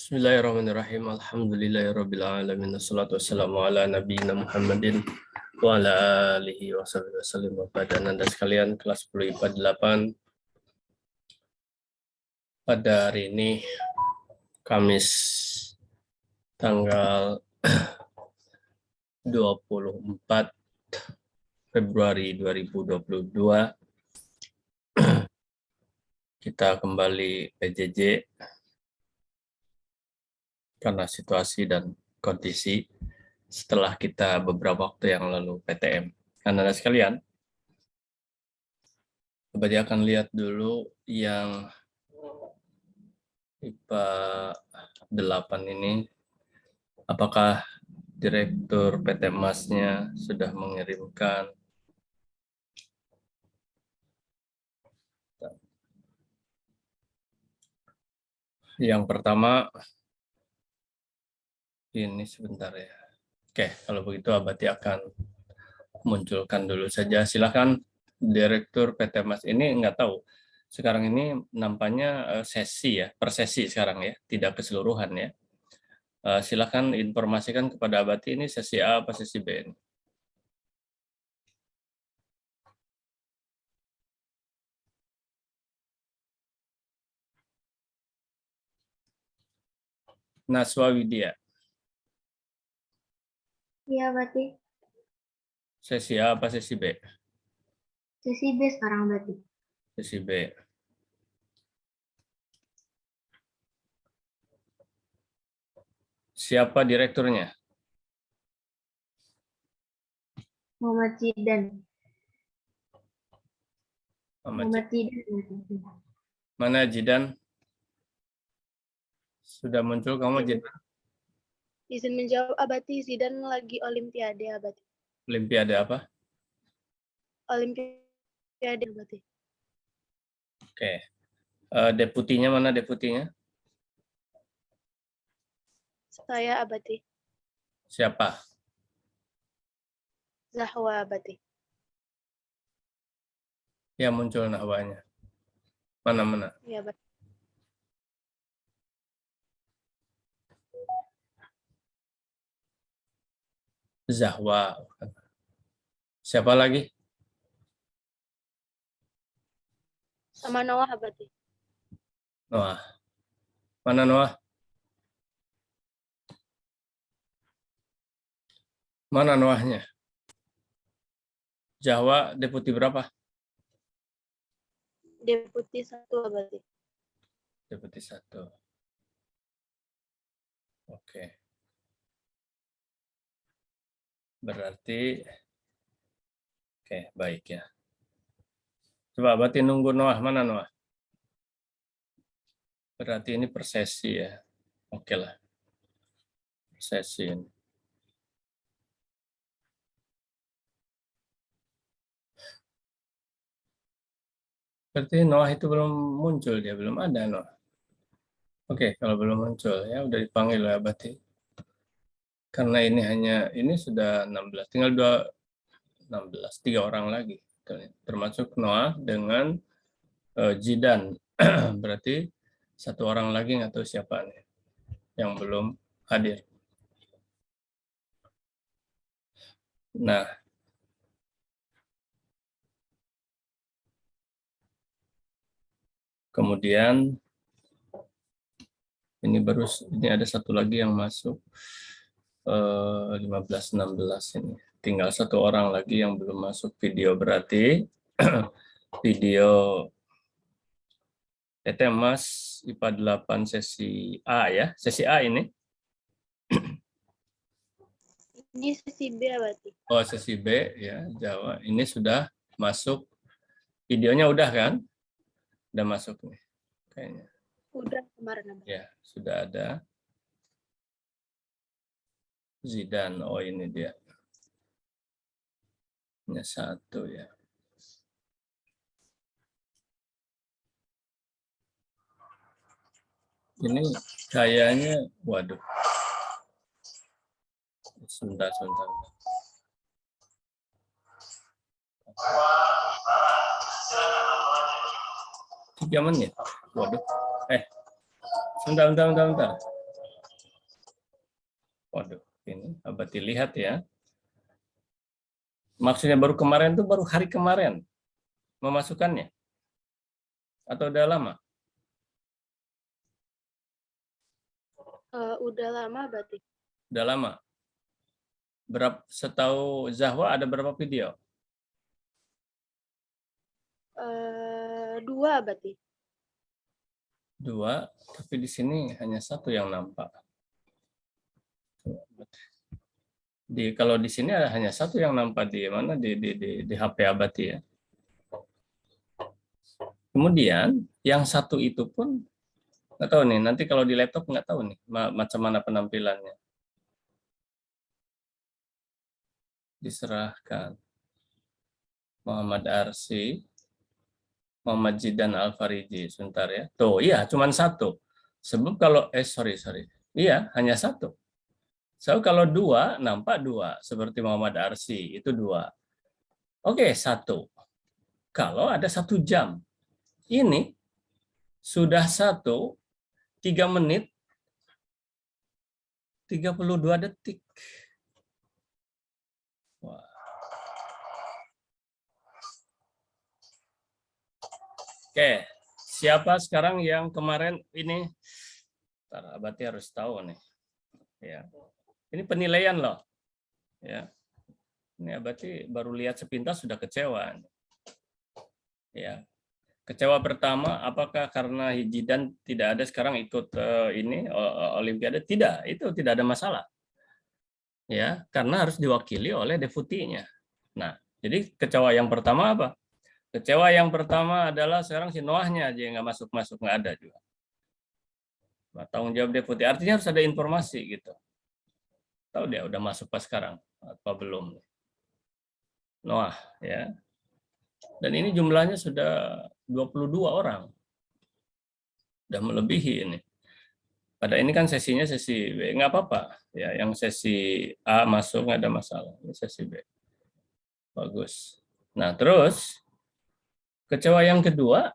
Bismillahirrahmanirrahim. Alhamdulillahirabbil alamin. Wassalatu wassalamu ala nabiyina Muhammadin wa ala alihi washabihi wasallam. Pada Anda sekalian kelas 10 IPA 8 pada hari ini Kamis tanggal 24 Februari 2022 kita kembali PJJ karena situasi dan kondisi setelah kita beberapa waktu yang lalu PTM. Anda sekalian, coba akan lihat dulu yang IPA 8 ini, apakah Direktur PT Masnya sudah mengirimkan yang pertama. Ini sebentar ya. Oke, kalau begitu Abati akan munculkan dulu saja. Silakan Direktur PT Mas. Ini nggak tahu. Sekarang ini nampaknya sesi ya, per sesi sekarang ya, tidak keseluruhan ya. Silakan informasikan kepada Abati ini sesi A apa sesi B ini. Naswa Widya. Iya, berarti. Sesi A apa sesi B? Sesi B sekarang berarti. Sesi B. Siapa direkturnya? Muhammad Zidan. Muhammad Zidan. Mana Jidan? Sudah muncul kamu Jidan? Izin menjawab, Abati. Zidan lagi Olimpiade, Abati. Olimpiade apa? Olimpiade, Abati. Oke. Deputinya mana deputinya? Saya, Abati. Siapa? Zahwa, Abati. Ya, muncul nahwanya. Mana-mana? Ya, Abati. Zahwa. Siapa lagi? Sama Noah, Abati. Noah. Mana Noah? Mana Noahnya? Zahwa deputi berapa? Deputi 1, Abati. Deputi 1. Oke. Berarti oke, baik ya. Coba berarti nunggu Noah. Mana Noah? Berarti ini per sesi ya. Oke lah. Per sesi ini. Berarti Noah itu belum muncul, dia belum ada Noah. Oke, kalau belum muncul ya udah dipanggil ya berarti. Karena ini hanya ini sudah 16, tinggal 16, 3 orang lagi. Termasuk Noah dengan Jidan. Berarti 1 orang lagi nggak tahu siapa nih yang belum hadir. Nah, kemudian ini ada 1 lagi yang masuk 15-16 ini. Tinggal 1 orang lagi yang belum masuk video, berarti video PT Mas IPA 8 sesi A ya. Sesi A ini. Ini sesi B, Abati. Oh, sesi B ya, Jawa. Ini sudah masuk. Videonya udah kan? Udah masuk nih kayaknya. Udah kemarin, Abati. Ya, sudah ada. Zidan, oh ini dia. Hanya 1 ya. Ini kayaknya, waduh. Sebentar. 3 menit. Waduh. Sebentar. Waduh, ini Abati lihat ya. Maksudnya baru kemarin tuh baru hari kemarin memasukkannya? Atau udah lama? Udah lama berarti. Udah lama. Setahu Zahwa ada berapa video? 2 berarti. 2, tapi di sini hanya 1 yang nampak. Kalau di sini hanya 1 yang nampak di mana di HP Abati ya. Kemudian yang 1 itu pun nggak tahu nih. Nanti kalau di laptop nggak tahu nih macam mana penampilannya. Diserahkan. Muhammad Arsy, Muhammad Zidan Al-Fariji, sebentar ya. Tuh, iya, cuma 1. Sebab kalau sorry. Iya, hanya 1. So kalau 2 nampak 2 seperti Muhammad Arsy itu 2. Oke, 1. Kalau ada 1 jam. Ini sudah 3 menit 32 detik. Wah. Oke, siapa sekarang yang kemarin ini? Abati harus tahu nih. Ya. Ini penilaian loh. Ya. Ini Abati baru lihat sepintas sudah kecewa. Ya. Kecewa pertama, apakah karena Zidan tidak ada sekarang ikut ini Olimpiade? Tidak, itu tidak ada masalah. Ya, karena harus diwakili oleh deputinya. Nah, jadi kecewa yang pertama apa? Kecewa yang pertama adalah sekarang si Noahnya aja yang nggak masuk, nggak ada juga. Nah, tanggung jawab deputi, artinya harus ada informasi gitu. Tahu dia udah masuk pas sekarang apa belum? Noah ya. Dan ini jumlahnya sudah 22 orang. Udah melebihi ini. Pada ini kan sesinya sesi B, nggak apa-apa. Ya, yang sesi A masuk nggak ada masalah. Ini sesi B. Bagus. Nah, terus kecewa yang kedua,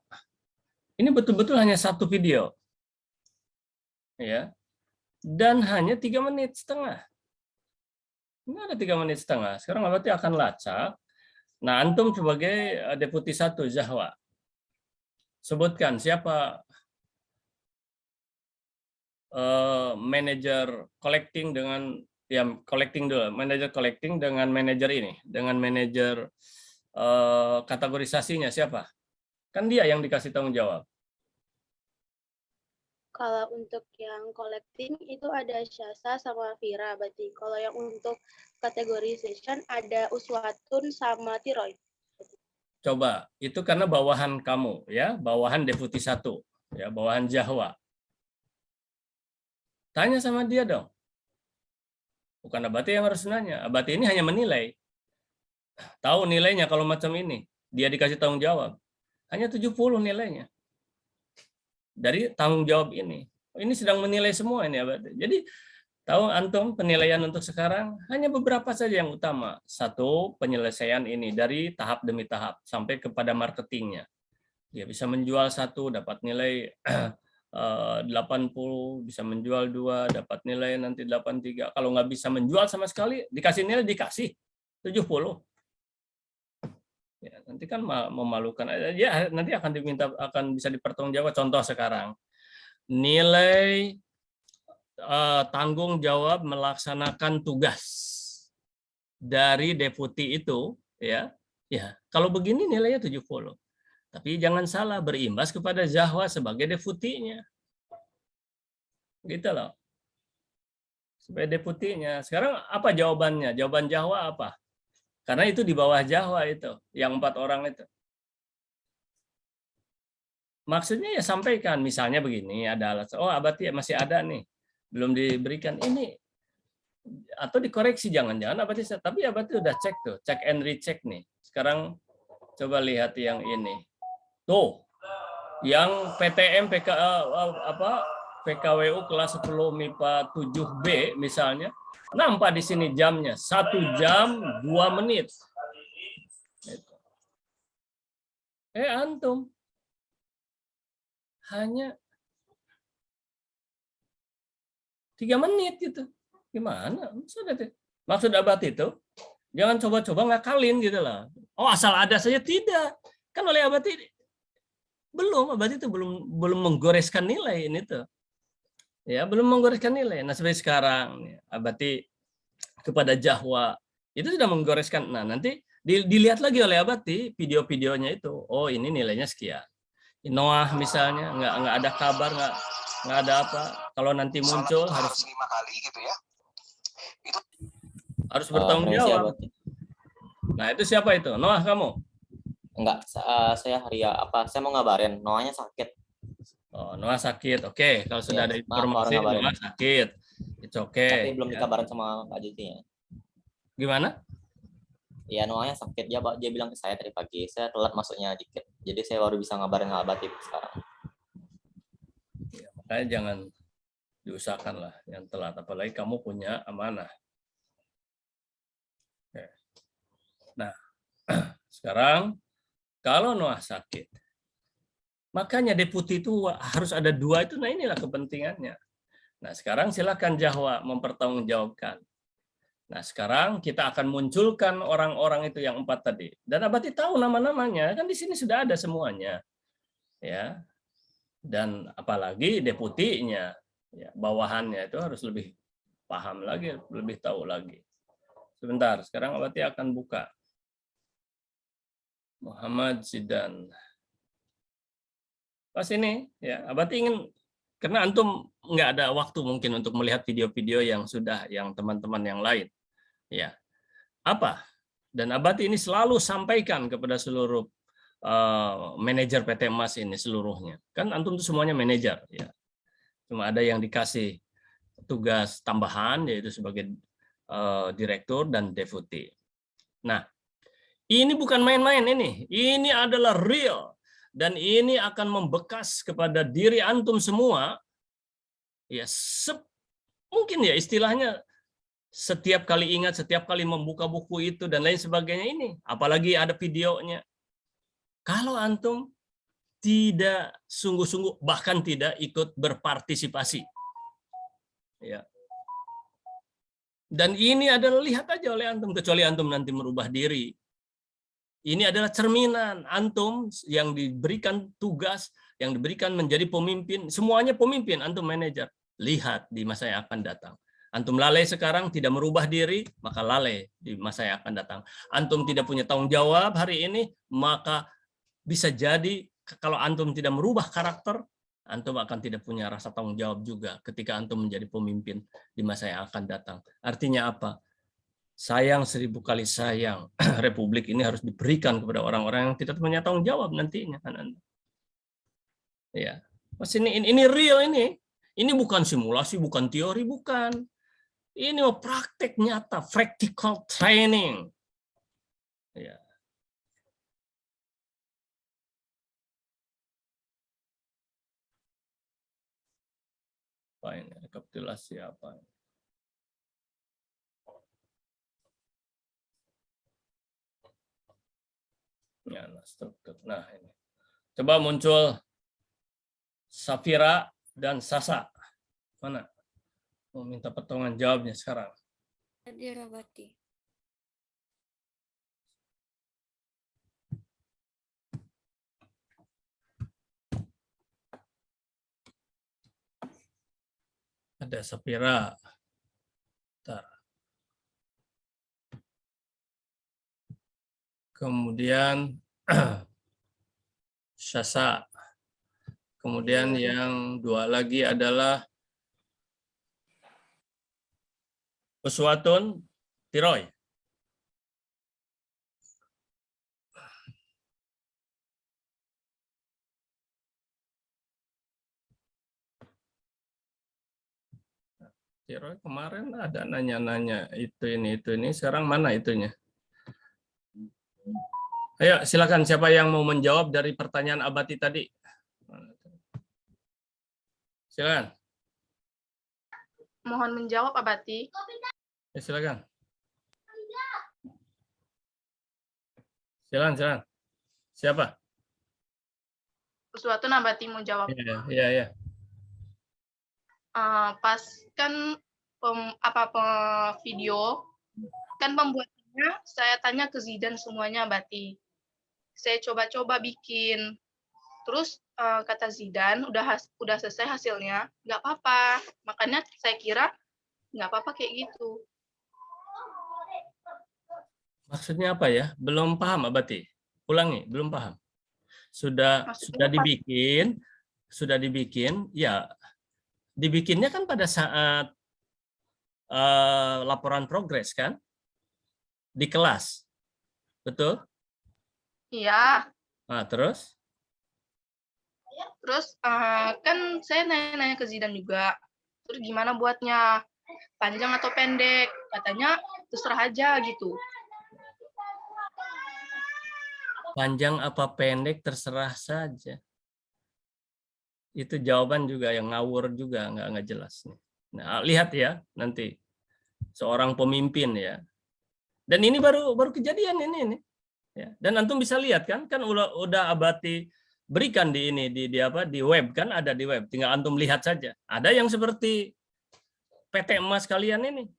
ini betul-betul hanya 1 video. Ya. Dan hanya 3,5 menit. Ini ada 3,5 menit. Sekarang berarti akan lacak. Nah, antum sebagai deputi 1 Zahwa, sebutkan siapa manajer collecting dengan collecting dulu, manajer collecting dengan manajer ini, dengan manajer kategorisasinya siapa? Kan dia yang dikasih tanggung jawab. Kalau untuk yang collecting itu ada Syasa sama Vira berarti. Kalau yang untuk categorization ada Uswatun sama Tiroy. Coba, itu karena bawahan kamu ya, bawahan deputi 1, ya, bawahan Zahwa. Tanya sama dia dong. Bukan Abati yang harus nanya. Abati ini hanya menilai. Tahu nilainya kalau macam ini. Dia dikasih tanggung jawab. Hanya 70 nilainya. Dari tanggung jawab ini. Ini sedang menilai semua ini Abati. Jadi tahu antum penilaian untuk sekarang hanya beberapa saja yang utama. 1, penyelesaian ini dari tahap demi tahap sampai kepada marketingnya. Dia bisa menjual 1 dapat nilai 80, bisa menjual 2 dapat nilai nanti 83. Kalau nggak bisa menjual sama sekali dikasih nilai dikasih 70. Ya, nanti kan memalukan. Ya, nanti akan bisa dipertanggungjawab. Contoh sekarang nilai tanggung jawab melaksanakan tugas dari deputi itu ya kalau begini nilainya 70. Tapi jangan salah, berimbas kepada Zahwa sebagai deputinya. Gitu loh. Sebagai deputinya. Sekarang apa jawabannya? Jawaban Zahwa apa? Karena itu di bawah Zahwa itu, yang 4 orang itu. Maksudnya ya sampaikan, misalnya begini, ada alasan, oh Abati masih ada nih, belum diberikan ini, atau dikoreksi jangan-jangan Abati, tapi Abati udah cek tuh, cek and recheck nih. Sekarang coba lihat yang ini. Tuh, yang PTM PKWU kelas 10 MIPA 7B misalnya, nampak di sini jamnya 1 jam 2 menit. Antum hanya 3 menit gitu. Gimana? Maksud Abati itu jangan coba-coba ngakalin gitu lah. Oh, asal ada saja, tidak. Kan oleh Abati Abati itu belum menggoreskan nilai ini tuh. Ya, belum menggoreskan nilai. Nah, seperti sekarang Abati kepada Jahwa itu sudah menggoreskan. Nah, nanti dilihat lagi oleh Abati video-videonya itu. Oh, ini nilainya sekian. Noah misalnya nggak ada kabar, nggak ada apa. Kalau nanti muncul harus 5 kali gitu ya. Itu harus bertanggung jawab. Nah, itu siapa itu? Noah, kamu? Enggak, saya saya mau ngabarin Noahnya sakit. Oh, Noah sakit. Oke, kalau sudah ada informasi Noah sakit. It's okay. Tapi belum dikabarin sama Pak Jiti. Gimana? Ya, Noahnya sakit. Dia bilang ke saya tadi pagi. Saya telat masuknya dikit. Jadi saya baru bisa ngabarin Abati sekarang. Ya, makanya jangan diusahakan lah yang telat. Apalagi kamu punya amanah. Oke. Nah, sekarang kalau Noah sakit, makanya deputi itu harus ada 2 itu. Nah, inilah kepentingannya. Nah, sekarang silakan Jahwa mempertanggungjawabkan. Nah, sekarang kita akan munculkan orang-orang itu yang 4 tadi. Dan Abati tahu nama-namanya, kan di sini sudah ada semuanya. Ya. Dan apalagi deputinya, ya, bawahannya itu harus lebih paham lagi, lebih tahu lagi. Sebentar, sekarang Abati akan buka Muhammad Zidan. Pas ini, ya, Abati ingin, karena antum nggak ada waktu mungkin untuk melihat video-video yang sudah yang teman-teman yang lain. Ya, apa? Dan Abati ini selalu sampaikan kepada seluruh manajer PT Emas ini seluruhnya. Kan antum itu semuanya manajer, ya. Cuma ada yang dikasih tugas tambahan yaitu sebagai direktur dan deputi. Nah, ini bukan main-main ini. Ini adalah real dan ini akan membekas kepada diri antum semua. Ya, mungkin ya istilahnya setiap kali ingat, setiap kali membuka buku itu dan lain sebagainya ini, apalagi ada videonya. Kalau antum tidak sungguh-sungguh, bahkan tidak ikut berpartisipasi, ya. Dan ini adalah lihat aja oleh antum, kecuali antum nanti merubah diri. Ini adalah cerminan antum yang diberikan tugas, yang diberikan menjadi pemimpin, semuanya pemimpin, antum manajer. Lihat di masa yang akan datang. Antum lalai sekarang, tidak merubah diri, maka lalai di masa yang akan datang. Antum tidak punya tanggung jawab hari ini, maka bisa jadi kalau antum tidak merubah karakter, antum akan tidak punya rasa tanggung jawab juga ketika antum menjadi pemimpin di masa yang akan datang. Artinya apa? Sayang 1000 kali sayang, Republik ini harus diberikan kepada orang-orang yang tidak punya tanggung jawab nantinya. Ya, Mas, ini real ini. Ini bukan simulasi, bukan teori, bukan. Ini praktek nyata, practical training. Ya. Apa ini? Rekapitulasi apa? Ya, struktur. Nah, ini. Coba muncul Safira dan Sasa. Mana? Mau minta pertolongan jawabnya sekarang. Hadir Abati. Ada Safira. Bentar. Kemudian Sasa. Kemudian yang 2 lagi adalah Uswatun Tiroy. Tiroy kemarin ada nanya-nanya itu ini. Sekarang mana itunya? Ayo silakan, siapa yang mau menjawab dari pertanyaan Abati tadi? Silakan. Mohon menjawab, Abati. Ya, silakan. Silakan. Siapa? Sesuatu Abati mau jawab. Iya. Pas kan video, kan pembuatannya saya tanya ke Zidan semuanya, Bati. Saya coba-coba bikin. Terus kata Zidan, udah selesai hasilnya, nggak apa-apa. Makanya saya kira nggak apa-apa kayak gitu. Maksudnya apa ya? Belum paham, Abati. Ulangi, belum paham. Sudah Maksudnya dibikin, ya dibikinnya kan pada saat laporan progres kan di kelas, betul? Iya. Nah, terus Kan saya nanya ke Zidan juga. Terus gimana buatnya? Panjang atau pendek? Katanya terserah aja gitu. panjang apa pendek terserah saja. Itu jawaban juga yang ngawur juga, nggak jelas nih. Nah, lihat ya nanti seorang pemimpin ya. Dan ini baru kejadian ini. Ya. Dan antum bisa lihat kan udah Abati berikan di ini di web kan, ada di web. Tinggal antum lihat saja. Ada yang seperti PT Emas kalian ini.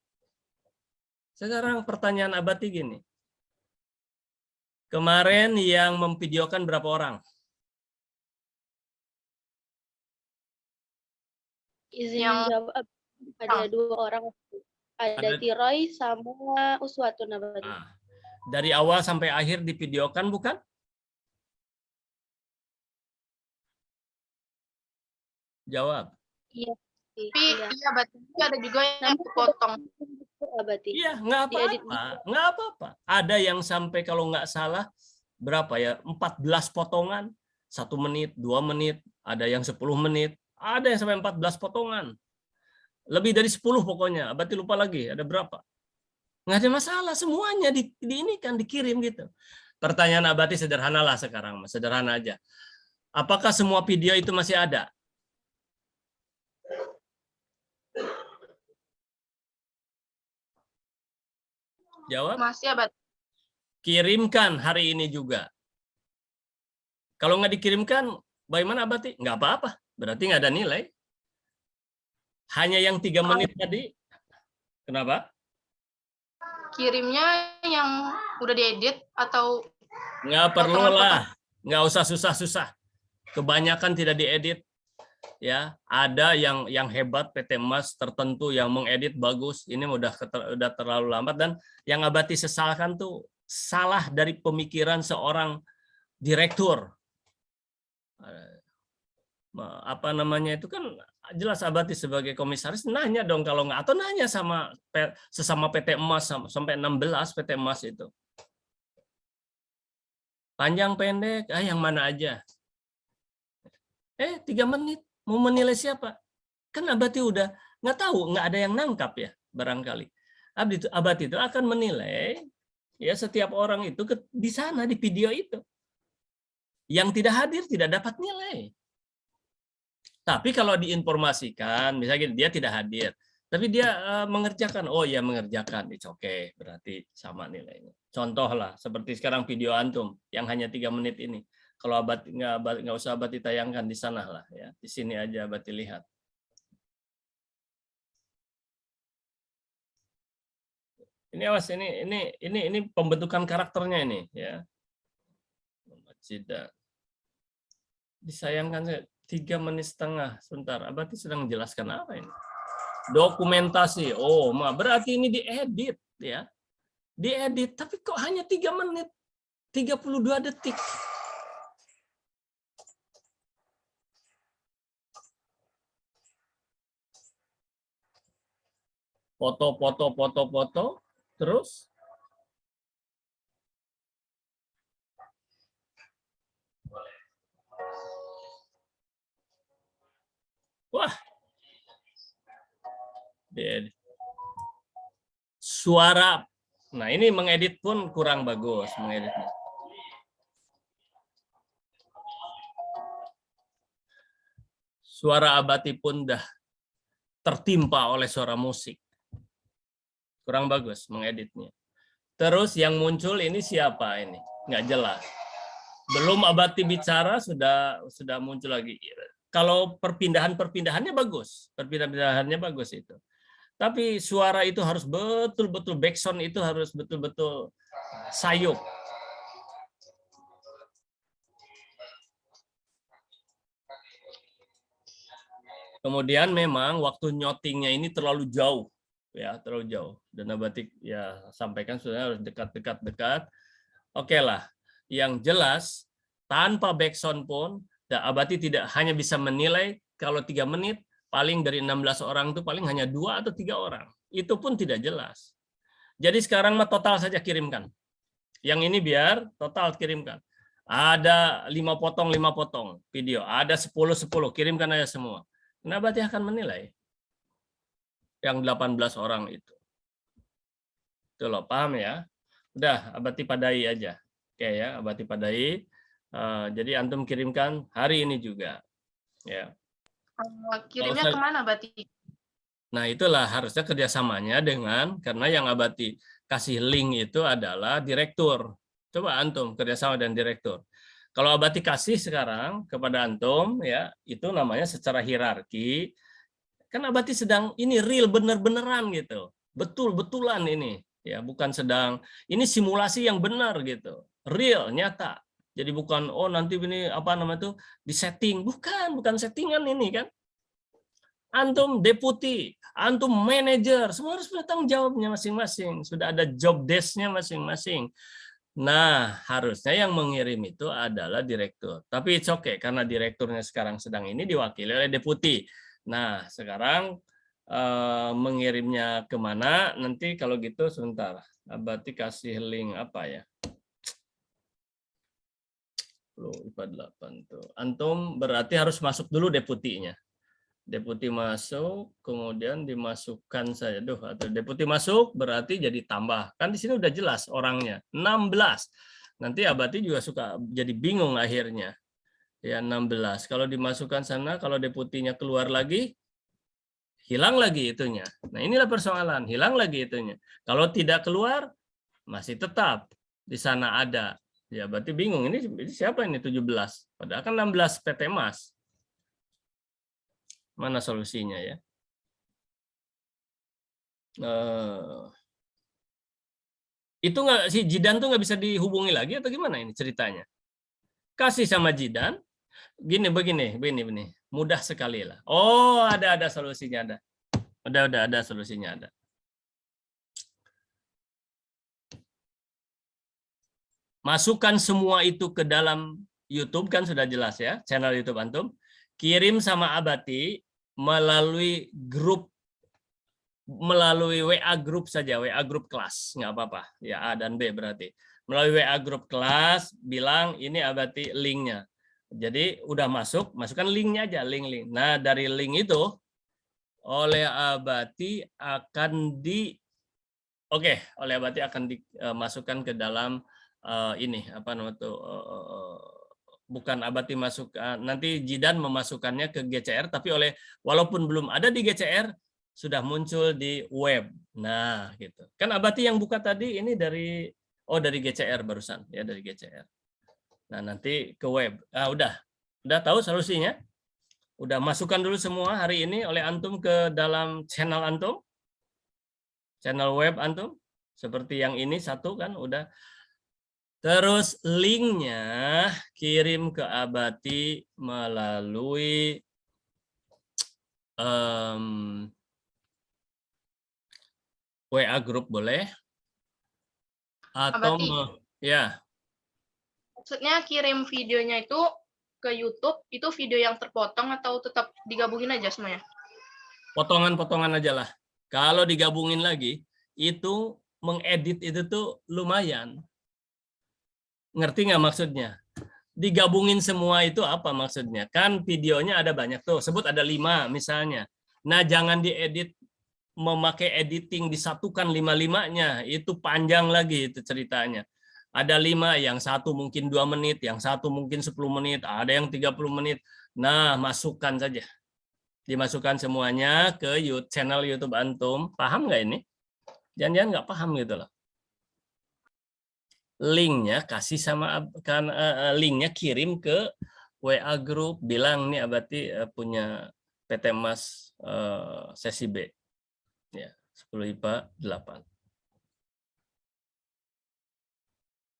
Sekarang pertanyaan Abati gini. Kemarin yang memvideokan berapa orang? Izin jawab, ada 2 orang. Ada Tiroy sama Uswatun, Abati. Nah, dari awal sampai akhir divideokan bukan? Jawab. Iya. Tapi iya, Bati, ada juga yang potong. Iya, nggak apa-apa. Ada yang sampai kalau nggak salah berapa ya, 14 potongan, 1 menit, 2 menit, ada yang 10 menit, ada yang sampai 14 potongan. Lebih dari 10 pokoknya, Abati lupa lagi ada berapa. Nggak ada masalah, semuanya ini kan dikirim gitu. Pertanyaan Abati sederhanalah sekarang, sederhana aja. Apakah semua video itu masih ada? Jawab. Masih, Abati. Kirimkan hari ini juga. Kalau nggak dikirimkan, bagaimana Abati? Nggak apa-apa, berarti nggak ada nilai. Hanya yang 3 menit tadi. Kenapa? Kirimnya yang udah diedit atau Nggak perlu lah, nggak usah susah-susah. Kebanyakan tidak diedit. Ya, ada yang hebat PT Emas tertentu yang mengedit bagus. Ini udah terlalu lambat, dan yang Abati sesalkan tuh salah dari pemikiran seorang direktur. Apa namanya itu kan jelas Abati sebagai komisaris nanya dong kalau nggak, atau nanya sama sesama PT Emas sampai 16 PT Emas itu. Panjang pendek, yang mana aja. 3 menit. Mau menilai siapa? Kan Abati udah nggak tahu, nggak ada yang nangkap ya barangkali. Abati itu akan menilai ya setiap orang itu di sana di video itu. Yang tidak hadir tidak dapat nilai. Tapi kalau diinformasikan, misalnya dia tidak hadir, tapi dia mengerjakan, oh ya mengerjakan, oke, berarti sama nilainya. Contoh lah, seperti sekarang video antum yang hanya 3 menit ini. Kalau Abati nggak usah Abati tayangkan di sana lah ya, di sini aja Abati lihat. Ini awas, ini pembentukan karakternya ini ya. Tidak disayangkan 3 menit setengah. Sebentar, Abati sedang menjelaskan apa ini? Dokumentasi. Oh, berarti ini diedit ya. Diedit, tapi kok hanya 3 menit 32 detik. Foto, terus wah, suara. Nah, ini mengedit pun kurang bagus mengeditnya. Suara Abati pun dah tertimpa oleh suara musik. Kurang bagus mengeditnya. Terus yang muncul ini siapa ini? Nggak jelas. Belum Abati bicara sudah muncul lagi. Kalau perpindahannya bagus. Perpindahannya bagus itu. Tapi suara itu harus betul-betul backsound itu harus betul-betul sayup. Kemudian memang waktu nyotingnya ini terlalu jauh, ya terlalu jauh. Dan Abati ya sampaikan sudah harus dekat. Oke lah, yang jelas tanpa backsound pun, Abati tidak hanya bisa menilai kalau 3 menit paling dari 16 orang itu paling hanya 2 atau 3 orang. Itu pun tidak jelas. Jadi sekarang mah total saja kirimkan. Yang ini biar total kirimkan. Ada 5 potong video, ada 10 kirimkan aja semua. Nah, Abati akan menilai yang 18 orang itu. Itu loh, paham ya? Udah, Abati padai aja. Oke ya, Abati padai. Jadi antum kirimkan hari ini juga. Ya. Kirimnya kemana, Abati? Nah, itulah harusnya kerjasamanya dengan, karena yang Abati kasih link itu adalah direktur. Coba antum kerjasama dengan direktur. Kalau Abati kasih sekarang kepada antum, ya itu namanya secara hierarki. Kan Abati sedang ini real bener-beneran gitu, betul-betulan ini, ya bukan sedang ini simulasi yang benar gitu, real nyata. Jadi bukan oh nanti ini apa namanya itu disetting, bukan settingan ini kan. Antum deputi, antum manajer, semua harus punya tanggung jawabnya masing-masing. Sudah ada job desk-nya masing-masing. Nah, harusnya yang mengirim itu adalah direktur. Tapi it's okay, karena direkturnya sekarang sedang ini diwakili oleh deputi. Nah, sekarang mengirimnya kemana? Nanti kalau gitu sebentar. Abati kasih link apa ya? IPA 8 tuh. Antum berarti harus masuk dulu deputinya. Deputi masuk, kemudian dimasukkan saja. Atau deputi masuk berarti jadi tambah. Kan di sini udah jelas orangnya. 16. Nanti Abati juga suka jadi bingung akhirnya. Ya 16. Kalau dimasukkan sana, kalau deputinya keluar lagi, hilang lagi itunya. Nah inilah persoalan. Hilang lagi itunya. Kalau tidak keluar, masih tetap di sana ada. Ya berarti bingung. Ini siapa ini 17? Padahal kan 16 PT Mas. Mana solusinya ya? Itu nggak si Jidan tuh nggak bisa dihubungi lagi atau gimana ini ceritanya? Kasih sama Jidan, begini, mudah sekali lah. Oh ada solusinya ada. Udah ada solusinya ada. Masukkan semua itu ke dalam YouTube kan sudah jelas ya, channel YouTube antum. Kirim sama Abati melalui WA grup saja, WA grup kelas, nggak apa-apa. Ya A dan B berarti. Melalui WA grup kelas, bilang ini Abati linknya. Jadi udah masukkan linknya aja, link. Nah dari link itu oleh Abati akan dimasukkan ke dalam ini apa namanya tuh. Bukan Abati masukkan, nanti Jidan memasukkannya ke GCR, tapi walaupun belum ada di GCR, sudah muncul di web. Nah, gitu. Kan Abati yang buka tadi ini dari GCR barusan, ya dari GCR. Nah, nanti ke web. Udah tahu solusinya? Udah masukkan dulu semua hari ini oleh antum ke dalam channel antum, channel web antum, seperti yang ini satu kan udah. Terus linknya kirim ke Abati melalui WA grup boleh atau ya. Maksudnya kirim videonya itu ke YouTube, itu video yang terpotong atau tetap digabungin aja semuanya? Potongan-potongan aja lah. Kalau digabungin lagi, itu mengedit itu tuh lumayan. Ngerti nggak maksudnya? Digabungin semua itu apa maksudnya? Kan videonya ada banyak tuh, sebut ada 5 misalnya. Nah jangan diedit memakai editing disatukan 5-5-nya, itu panjang lagi itu ceritanya. Ada 5, yang satu mungkin 2 menit, yang satu mungkin 10 menit, ada yang 30 menit. Nah masukkan saja. Dimasukkan semuanya ke channel YouTube antum. Paham nggak ini? Jangan-jangan nggak paham gitu loh. Linknya kasih sama linknya kirim ke WA grup, bilang nih Abati punya PT Mas sesi B. Ya, 10 IPA 8.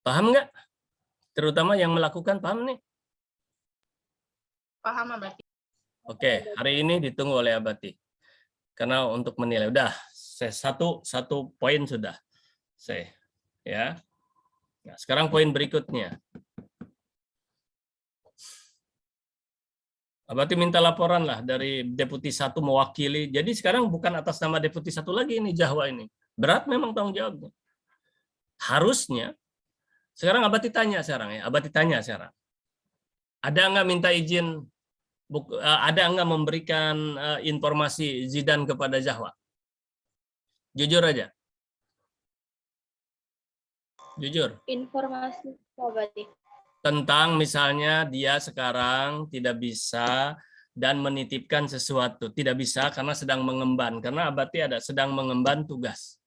Paham nggak? Terutama yang melakukan, paham nih? Paham Abati. Oke, hari ini ditunggu oleh Abati. Karena untuk menilai, udah, satu poin sudah. Ya. Nah, sekarang poin berikutnya. Abati minta laporan lah dari Deputi 1 mewakili. Jadi sekarang bukan atas nama Deputi 1 lagi ini Jahwa ini. Berat memang tanggung jawabnya. Harusnya, sekarang Abati tanya sekarang ya. Abati tanya sekarang. Ada nggak minta izin, ada nggak memberikan informasi Zidan kepada Jahwa? Jujur aja. Jujur. Informasi Abati. Tentang misalnya dia sekarang tidak bisa dan menitipkan sesuatu. Tidak bisa karena sedang mengemban. Karena Abati ada sedang mengemban tugas.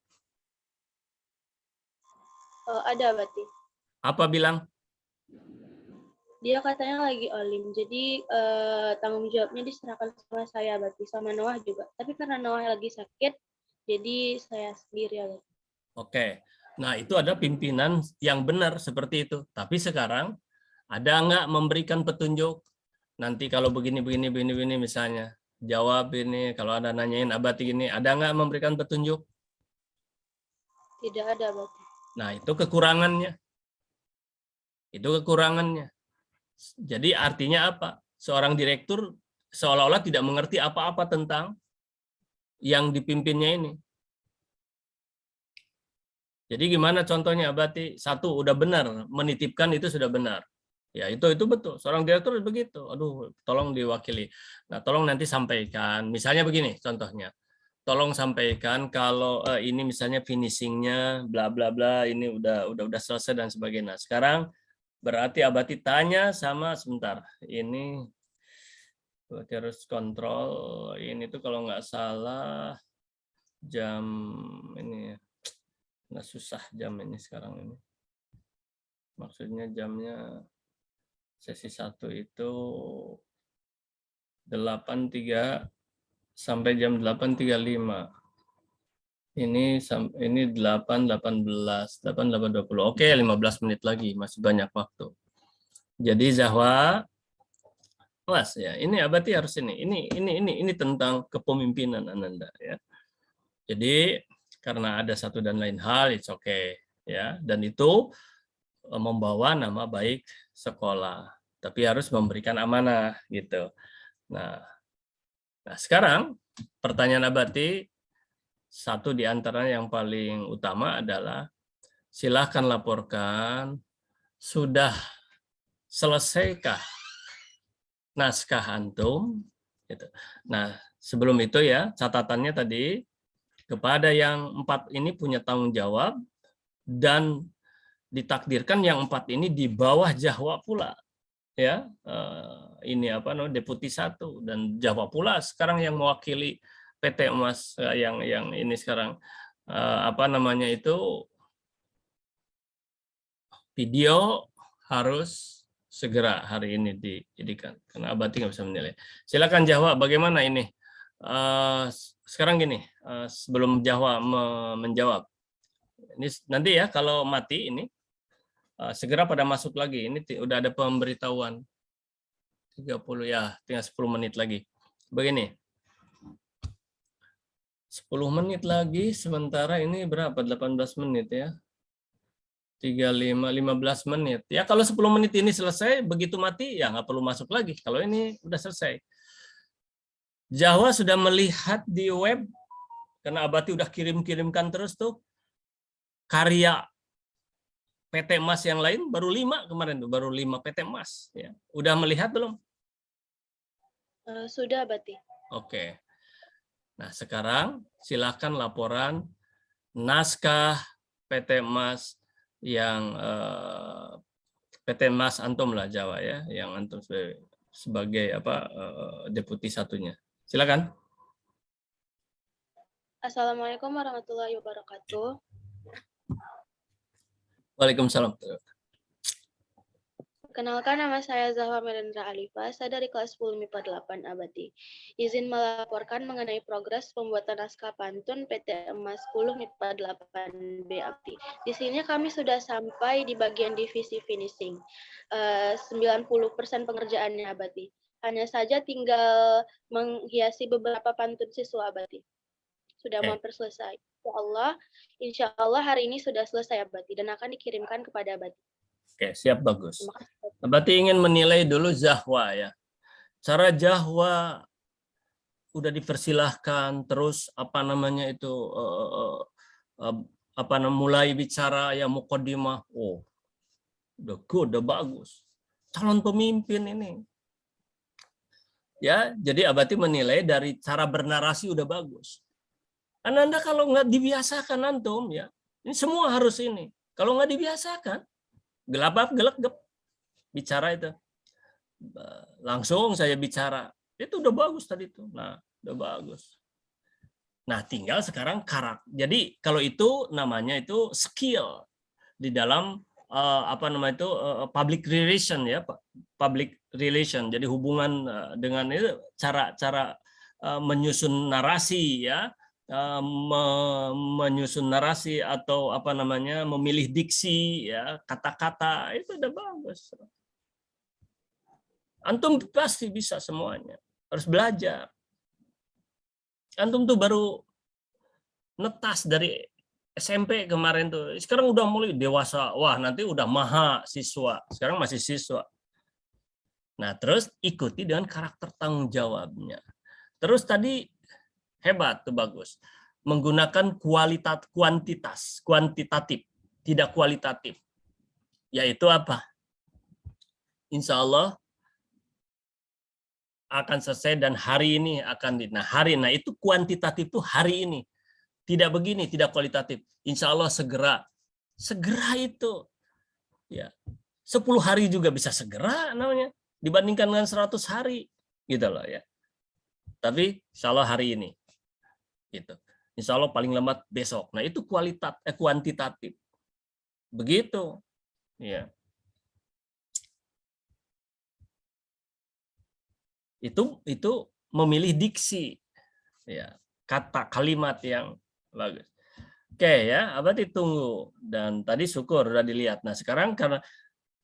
Ada Abati. Apa bilang? Dia katanya lagi olim, jadi tanggung jawabnya diserahkan sama saya Abati, sama Noah juga. Tapi karena Noah lagi sakit, jadi saya sendiri Abati. Oke. Nah, itu ada pimpinan yang benar seperti itu. Tapi sekarang ada nggak memberikan petunjuk? Nanti kalau begini misalnya. Jawab ini, kalau ada nanyain Abati ini, ada nggak memberikan petunjuk? Tidak ada Abati. Nah, itu kekurangannya. Itu kekurangannya. Jadi artinya apa? Seorang direktur seolah-olah tidak mengerti apa-apa tentang yang dipimpinnya ini. Jadi gimana contohnya Abati? Satu, udah benar, menitipkan itu sudah benar. Ya itu betul. Seorang direktur begitu. Aduh, tolong diwakili. Nah, tolong nanti sampaikan. Misalnya begini contohnya. Tolong sampaikan kalau ini misalnya finishingnya bla bla bla ini udah selesai dan sebagainya. Sekarang berarti Abati tanya sama sebentar. Ini berarti harus kontrol. Ini tuh kalau nggak salah jam ini ya. Nah, susah jam ini sekarang ini. Maksudnya jamnya sesi 1 itu 8.3 sampai jam 8.35. Ini 8.18, 8.20. Oke, 15 menit lagi, masih banyak waktu. Jadi Zahwa, Mas ya, ini Abati harus ini tentang kepemimpinan Ananda ya. Jadi karena ada satu dan lain hal, it's okay ya, dan itu membawa nama baik sekolah, tapi harus memberikan amanah gitu. Nah sekarang pertanyaan Abati, satu di antara yang paling utama adalah silahkan laporkan sudah selesaikah naskah antum. Gitu. Nah sebelum itu ya catatannya tadi kepada yang 4 ini punya tanggung jawab dan ditakdirkan yang 4 ini di bawah Jahwa pula ya ini Deputi 1 dan Jahwa pula sekarang yang mewakili PT Emas yang ini sekarang video harus segera hari ini dijadikan karena Abati nggak bisa menilai. Silakan Jahwa, bagaimana ini? Sekarang gini, sebelum Jahwa menjawab, ini nanti ya kalau mati ini segera pada masuk lagi. Ini udah ada pemberitahuan 30 ya, tinggal 10 menit lagi. Begini. 10 menit lagi, sementara ini berapa? 18 menit ya. 15 menit. Ya kalau 10 menit ini selesai, begitu mati ya nggak perlu masuk lagi. Kalau ini udah selesai. Jahwa sudah melihat di web, karena Abati udah kirimkan terus tuh, karya PT Emas yang lain, baru 5 kemarin tuh, baru 5 PT Emas. Ya. Udah melihat belum? Sudah Abati. Oke. Nah sekarang silakan laporan naskah PT Emas yang PT Emas Antum lah Jawa ya, yang Antum sebagai deputi satunya. Silakan. Assalamualaikum warahmatullahi wabarakatuh. Waalaikumsalam. Kenalkan, nama saya Zahwa Melendra Alifa, saya dari kelas 10 MIPA 8 Abati. Izin melaporkan mengenai progres pembuatan naskah pantun PT Emas 10 MIPA 8 B Abati. Di sini kami sudah sampai di bagian divisi finishing. 90% pengerjaannya Abati. Hanya saja tinggal menghiasi beberapa pantun siswa Abati. Sudah hampir selesai. Insya Allah hari ini sudah selesai Abati dan akan dikirimkan kepada Abati. Oke, siap, bagus. Berarti ingin menilai dulu Zahwa ya. Cara Zahwa udah dipersilahkan, terus apa namanya itu mulai bicara ya muqaddimah. Oh, udah good, udah bagus. Calon pemimpin ini. Ya, jadi Abati menilai dari cara bernarasi udah bagus. Anda kalau nggak dibiasakan antum ya, ini semua harus ini. Kalau nggak dibiasakan, gelap-gelap bicara itu langsung saya bicara itu udah bagus tadi tuh. Nah, udah bagus. Nah, tinggal sekarang karakter. Jadi kalau itu namanya itu skill di dalam public relation ya, public relation. Jadi hubungan dengan itu cara menyusun narasi ya, menyusun narasi atau memilih diksi ya, kata-kata itu udah bagus. Antum pasti bisa semuanya. Harus belajar. Antum tuh baru netas dari SMP kemarin tuh. Sekarang udah mulai dewasa. Wah, nanti udah mahasiswa. Sekarang masih siswa. Nah, terus ikuti dengan karakter tanggung jawabnya. Terus tadi hebat tuh, bagus. Menggunakan kuantitatif, tidak kualitatif. Yaitu apa? Insya Allah akan selesai dan hari ini akan nah itu kuantitatif tuh hari ini, tidak begini, tidak kualitatif. Insya Allah segera itu ya 10 hari juga bisa segera namanya dibandingkan dengan 100 hari gitu loh ya. Tapi insya Allah hari ini gitu, insya Allah paling lambat besok. Nah itu kuantitatif begitu ya. Itu memilih diksi ya, kata kalimat yang bagus. Oke ya, Abati tunggu, dan tadi syukur udah dilihat. Nah sekarang karena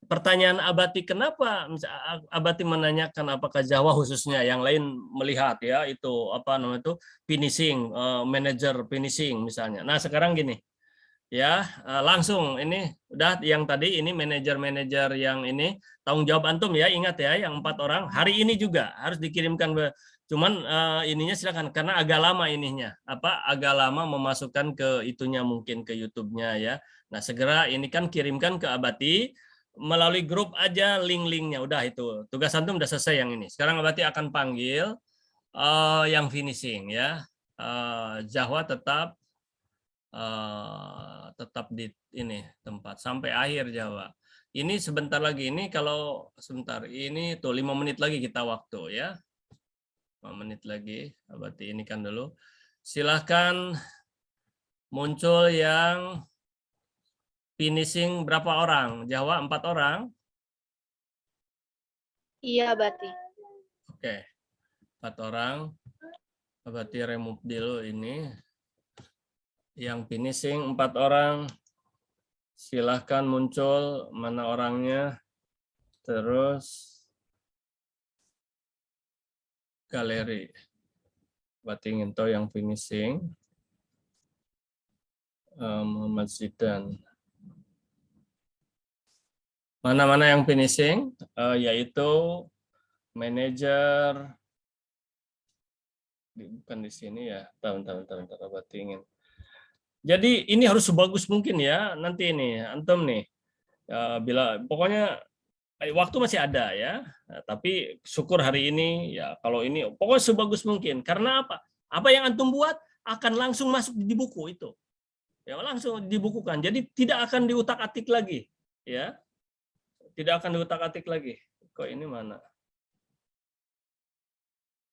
pertanyaan Abati, kenapa Abati menanyakan apakah Zahwa khususnya, yang lain melihat ya itu finishing, manager finishing misalnya. Nah sekarang gini ya, langsung ini udah yang tadi ini manajer-manajer yang ini tanggung jawab antum ya, ingat ya, yang 4 orang hari ini juga harus dikirimkan. Cuman ininya silakan karena agak lama ininya, agak lama memasukkan ke itunya, mungkin ke YouTube-nya ya. Nah segera ini kan kirimkan ke Abati melalui grup aja link-linknya, udah itu tugas antum udah selesai yang ini. Sekarang Abati akan panggil yang finishing ya. Zahwa tetap di ini tempat sampai akhir Jawa. Ini sebentar lagi, ini kalau sebentar ini tuh 5 menit lagi kita waktu ya. 5 menit lagi, Abati ini kan dulu. Silahkan muncul yang finishing berapa orang? Jawa 4 orang? Iya, Abati. Oke. 4 orang. Abati remove dulu ini. Yang finishing 4 orang, silahkan muncul mana orangnya, terus galeri. Berarti ingin tahu yang finishing. Muhammad Zidan. Mana-mana yang finishing, yaitu manajer, bukan di sini ya, bentar, Berarti ingin. Jadi ini harus sebagus mungkin ya, nanti ini antum nih, bila pokoknya waktu masih ada ya, tapi syukur hari ini ya, kalau ini pokoknya sebagus mungkin. Karena apa? Apa yang antum buat akan langsung masuk di buku itu, ya langsung dibukukan. Jadi tidak akan diutak-atik lagi, ya, tidak akan diutak-atik lagi. Kok ini mana?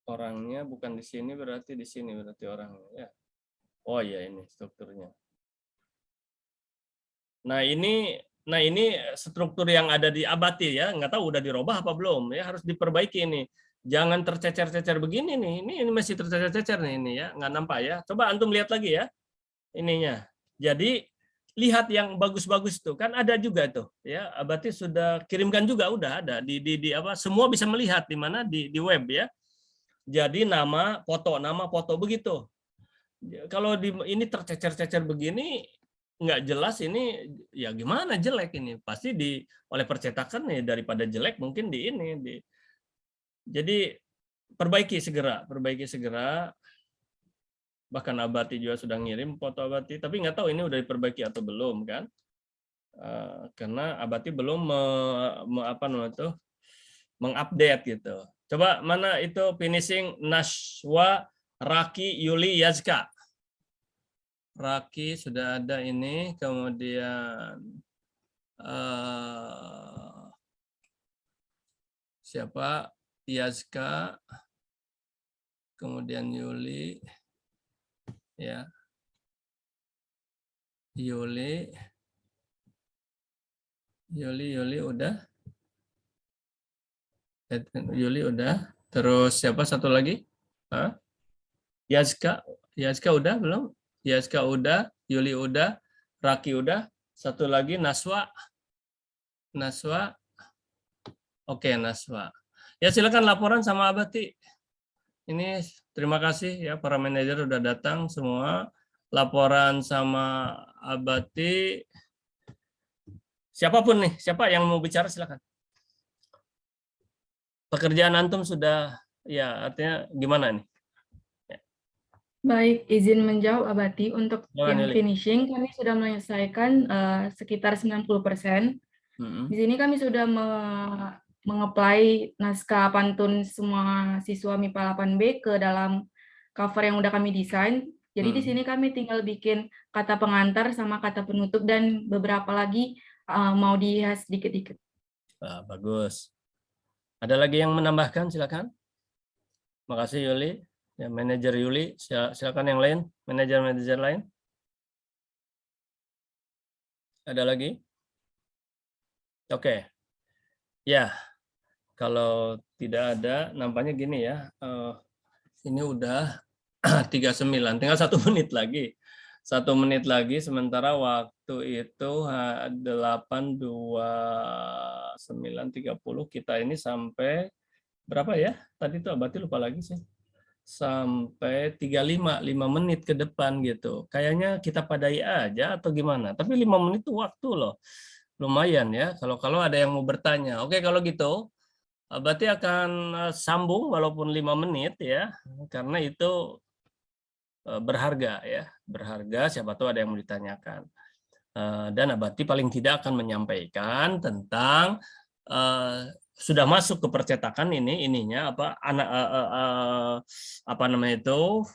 Orangnya bukan di sini, berarti di sini berarti orangnya ya. Oh iya, ini strukturnya. Nah ini Nah ini struktur yang ada di Abati ya, nggak tahu udah dirubah apa belum ya, harus diperbaiki ini. Jangan tercecer-cecer begini nih, ini masih tercecer-cecer nih ini ya, nggak nampak ya. Coba antum lihat lagi ya ininya. Jadi lihat yang bagus-bagus tuh kan ada juga tuh ya, Abati sudah kirimkan juga, udah ada di apa, semua bisa melihat di mana di web ya. Jadi nama foto begitu. Kalau ini tercecer-cecer begini nggak jelas, ini ya gimana, jelek ini pasti oleh percetakan nih, daripada jelek mungkin jadi perbaiki segera bahkan Abati juga sudah ngirim foto Abati, tapi nggak tahu ini udah diperbaiki atau belum kan, karena Abati belum mengupdate gitu. Coba mana itu finishing Nashwa, Raki, Yuli, Yazka. Raki sudah ada ini, kemudian siapa? Yazka, kemudian Yuli, ya, Yuli udah, Yuli udah. Terus siapa satu lagi? Yazka udah belum? Yazka udah, Yuli udah, Raki udah. Satu lagi Naswa. Oke, Naswa. Ya silakan laporan sama Abati. Ini terima kasih ya para manajer udah datang semua. Laporan sama Abati. Siapapun nih, siapa yang mau bicara silakan. Pekerjaan antum sudah ya, artinya gimana nih? Baik, izin menjawab Abati. Untuk yang Yuli. finishing kami sudah menyelesaikan sekitar 90%. Di sini kami sudah mengapply naskah pantun semua siswa MIPA 8B ke dalam cover yang udah kami desain. Jadi di sini kami tinggal bikin kata pengantar sama kata penutup dan beberapa lagi mau dihias dikit-dikit. Bagus. Ada lagi yang menambahkan silakan. Makasih Yuli. Ya, manajer Yuli, silakan yang lain, manajer lain. Ada lagi? Oke. Ya, kalau tidak ada, nampaknya gini ya. Ini udah 39, tinggal 1 menit lagi. 1 menit lagi, sementara waktu itu 8:29:30, kita ini sampai berapa ya? Tadi tuh Abati lupa lagi sih. Sampai 35, 5 menit ke depan gitu. Kayaknya kita padai aja atau gimana. Tapi 5 menit itu waktu loh. Lumayan ya. Kalau ada yang mau bertanya. Oke, kalau gitu berarti akan sambung walaupun 5 menit ya. Karena itu berharga ya. Berharga, siapa tahu ada yang mau ditanyakan. Dan Abati paling tidak akan menyampaikan tentang sudah masuk ke percetakan ininya apa namanya itu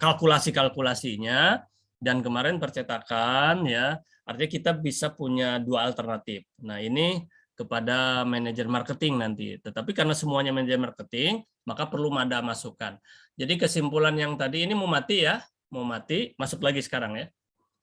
kalkulasinya, dan kemarin percetakan ya, artinya kita bisa punya 2 alternatif. Nah ini kepada manajer marketing nanti, tetapi karena semuanya manajer marketing maka perlu ada masukan. Jadi kesimpulan yang tadi ini mau mati ya, masuk lagi sekarang ya.